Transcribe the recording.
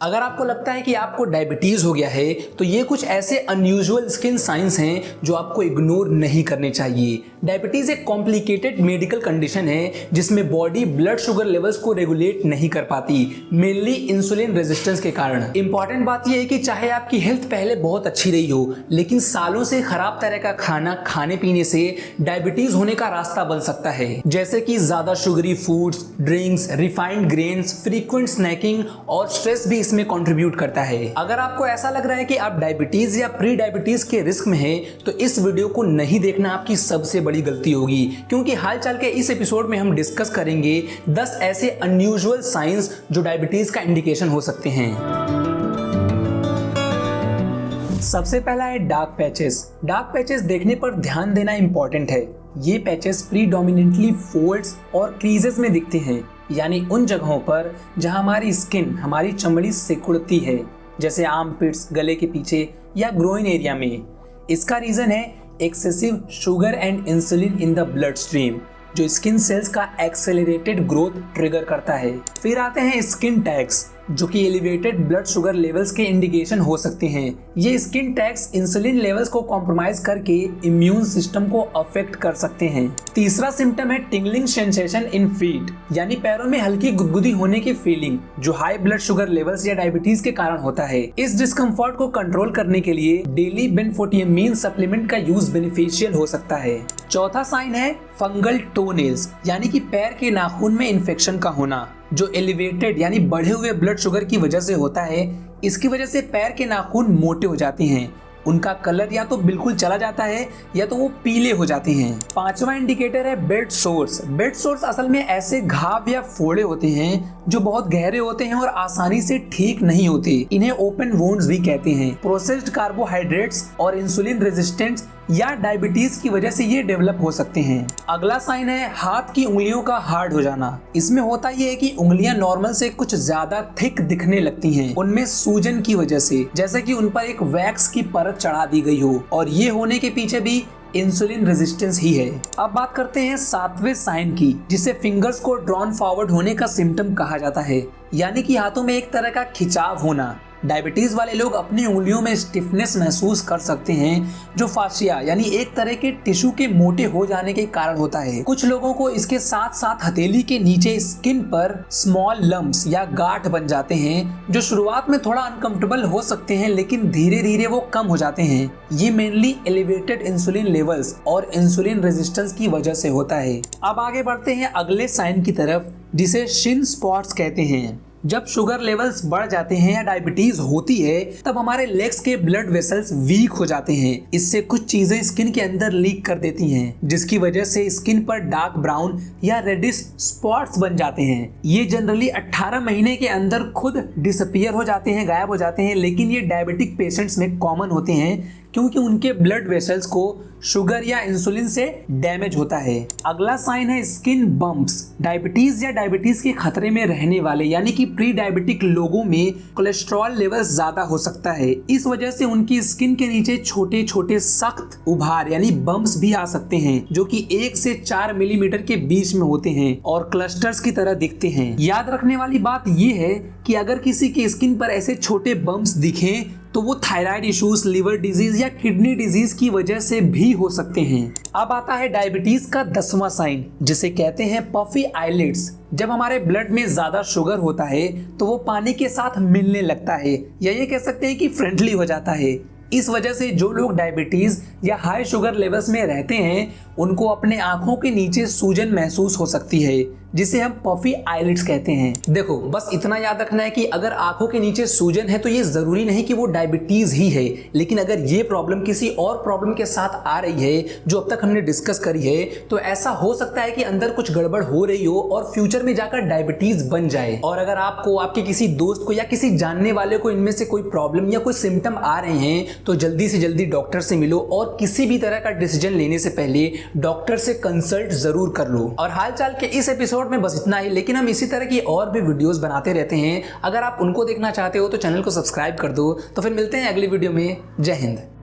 अगर आपको लगता है कि आपको डायबिटीज हो गया है तो ये कुछ ऐसे अनयूजुअल स्किन साइंस हैं जो आपको इग्नोर नहीं करने चाहिए। डायबिटीज एक कॉम्प्लिकेटेड मेडिकल कंडीशन है जिसमें बॉडी ब्लड शुगर लेवल्स को रेगुलेट नहीं कर पाती, मेनली इंसुलिन रेजिस्टेंस के कारण। इंपॉर्टेंट बात यह है कि चाहे आपकी हेल्थ पहले बहुत अच्छी रही हो, लेकिन सालों से खराब तरह का खाना खाने पीने से डायबिटीज होने का रास्ता बन सकता है, जैसे कि ज्यादा sugary foods, drinks, refined grains, frequent snacking और स्ट्रेस भी इसमें कंट्रीब्यूट करता है। अगर आपको ऐसा लग रहा है कि आप डायबिटीज या प्री डायबिटीज के रिस्क में हैं, तो इस वीडियो को नहीं देखना आपकी सबसे बड़ी गलती होगी, क्योंकि हालचाल के इस एपिसोड में हम डिस्कस करेंगे 10 ऐसे अनयूजुअल साइंस जो डायबिटीज का इंडिकेशन हो सकते हैं। सबसे पहला है डार्क पैचेस। डार्क पैचेस देखने पर ध्यान देना इंपॉर्टेंट है। ये पैचेस प्रीडोमिनेंटली फोल्ड्स और क्रीजेस में दिखते हैं, यानी उन जगहों पर जहां हमारी स्किन, हमारी चमड़ी सिकुड़ती है, जैसे आर्मपिट्स, गले के पीछे या ग्रोइन एरिया में। इसका रीजन है excessive sugar and insulin in the blood stream, जो स्किन सेल्स का एक्सेलरेटेड ग्रोथ ट्रिगर करता है। फिर आते हैं स्किन टैग्स, जो कि एलिवेटेड ब्लड शुगर लेवल्स के इंडिकेशन हो सकते हैं। ये स्किन टैग्स इंसुलिन लेवल्स को कॉम्प्रोमाइज करके इम्यून सिस्टम को अफेक्ट कर सकते हैं। तीसरा सिम्टम है टिंगलिंग सेंसेशन इन फीट, यानी पैरों में हल्की गुदगुदी होने की फीलिंग, जो हाई ब्लड शुगर लेवल्स या डायबिटीज के कारण होता है। इस डिस्कम्फर्ट को कंट्रोल करने के लिए डेली बेनफोटिएमीन सप्लीमेंट का यूज बेनिफिशियल हो सकता है। चौथा साइन है फंगल टोनेल्स, यानी कि पैर के नाखून में इन्फेक्शन का होना, जो एलिवेटेड यानी बढ़े हुए ब्लड शुगर की वजह से होता है। इसकी वजह से पैर के नाखून मोटे हो जाते हैं, उनका कलर या तो बिल्कुल चला जाता है या तो वो पीले हो जाते हैं। पांचवा इंडिकेटर है बेड सोर्स। बेड सोर्स असल में ऐसे घाव या फोड़े होते हैं जो बहुत गहरे होते हैं और आसानी से ठीक नहीं होते। इन्हें ओपन वुंड्स भी कहते हैं। प्रोसेस्ड कार्बोहाइड्रेट्स और इंसुलिन रेजिस्टेंस या डायबिटीज की वजह से ये डेवलप हो सकते हैं। अगला साइन है हाथ की उंगलियों का हार्ड हो जाना। इसमें होता ये है कि उंगलियां नॉर्मल से कुछ ज्यादा थिक दिखने लगती हैं, उनमें सूजन की वजह से, जैसे कि उन पर एक वैक्स की परत चढ़ा दी गई हो, और ये होने के पीछे भी इंसुलिन रेजिस्टेंस ही है। अब बात करते हैं सातवें साइन की, जिसे फिंगर्स को ड्रॉन फॉरवर्ड होने का सिम्टम कहा जाता है, यानी कि हाथों में एक तरह का खिंचाव होना। डायबिटीज वाले लोग अपनी उंगलियों में स्टिफनेस महसूस कर सकते हैं, जो फाशिया यानी एक तरह के टिश्यू के मोटे हो जाने के कारण होता है। कुछ लोगों को इसके साथ साथ हथेली के नीचे स्किन पर स्मॉल लम्प्स या गांठ बन जाते हैं, जो शुरुआत में थोड़ा अनकंफर्टेबल हो सकते हैं, लेकिन धीरे धीरे वो कम हो जाते हैं। ये मेनली एलिवेटेड इंसुलिन लेवल्स और इंसुलिन रेजिस्टेंस की वजह से होता है। अब आगे बढ़ते हैं अगले साइन की तरफ, जिसे शिन स्पॉट्स कहते हैं। जब शुगर लेवल्स बढ़ जाते हैं या डायबिटीज होती है, तब हमारे लेग्स के ब्लड वेसल्स वीक हो जाते हैं। इससे कुछ चीजें स्किन के अंदर लीक कर देती हैं, जिसकी वजह से स्किन पर डार्क ब्राउन या रेडिश स्पॉट्स बन जाते हैं। ये जनरली 18 महीने के अंदर खुद डिसअपीयर हो जाते हैं, गायब हो जाते हैं, लेकिन ये डायबिटिक पेशेंट्स में कॉमन होते हैं क्योंकि उनके ब्लड वेसल्स को शुगर या इंसुलिन से डैमेज होता है। अगला साइन है स्किन बम्प्स। डायबिटीज या डायबिटीज के खतरे में रहने वाले यानी कि प्री डायबिटिक लोगों में कोलेस्ट्रॉल लेवल ज्यादा हो सकता है। इस वजह से उनकी स्किन के नीचे छोटे छोटे सख्त उभार यानी बम्प्स भी आ सकते हैं, जो कि 1 से 4 मिलीमीटर के बीच में होते हैं और क्लस्टर्स की तरह दिखते हैं। याद रखने वाली बात ये है कि अगर किसी की स्किन पर ऐसे छोटे बम्प्स दिखें तो वो थायराइड इश्यूज, लिवर डिजीज या किडनी डिजीज की वजह से भी हो सकते हैं। अब आता है डायबिटीज का 10वां साइन, जिसे कहते हैं पफी आईलिड्स। जब हमारे ब्लड में ज्यादा शुगर होता है तो वो पानी के साथ मिलने लगता है, या ये कह सकते हैं कि फ्रेंडली हो जाता है। इस वजह से जो लोग डायबिटीज या हाई शुगर लेवल्स में रहते हैं, उनको अपने आंखों के नीचे सूजन महसूस हो सकती है, जिसे हम पफी आईलिड्स कहते हैं। देखो, बस इतना याद रखना है कि अगर आंखों के नीचे सूजन है तो ये जरूरी नहीं कि वो डायबिटीज ही है, लेकिन अगर ये प्रॉब्लम किसी और प्रॉब्लम के साथ आ रही है जो अब तक हमने डिस्कस करी है, तो ऐसा हो सकता है कि अंदर कुछ गड़बड़ हो रही हो और फ्यूचर में जाकर डायबिटीज बन जाए। और अगर आपको, आपके किसी दोस्त को या किसी जानने वाले को इनमें से कोई प्रॉब्लम या कोई सिम्टम आ रहे हैं, तो जल्दी से जल्दी डॉक्टर से मिलो और किसी भी तरह का डिसीजन लेने से पहले डॉक्टर से कंसल्ट जरूर कर लो। और हालचाल के इस एपिसोड में बस इतना ही, लेकिन हम इसी तरह की और भी वीडियोस बनाते रहते हैं। अगर आप उनको देखना चाहते हो तो चैनल को सब्सक्राइब कर दो। तो फिर मिलते हैं अगली वीडियो में। जय हिंद।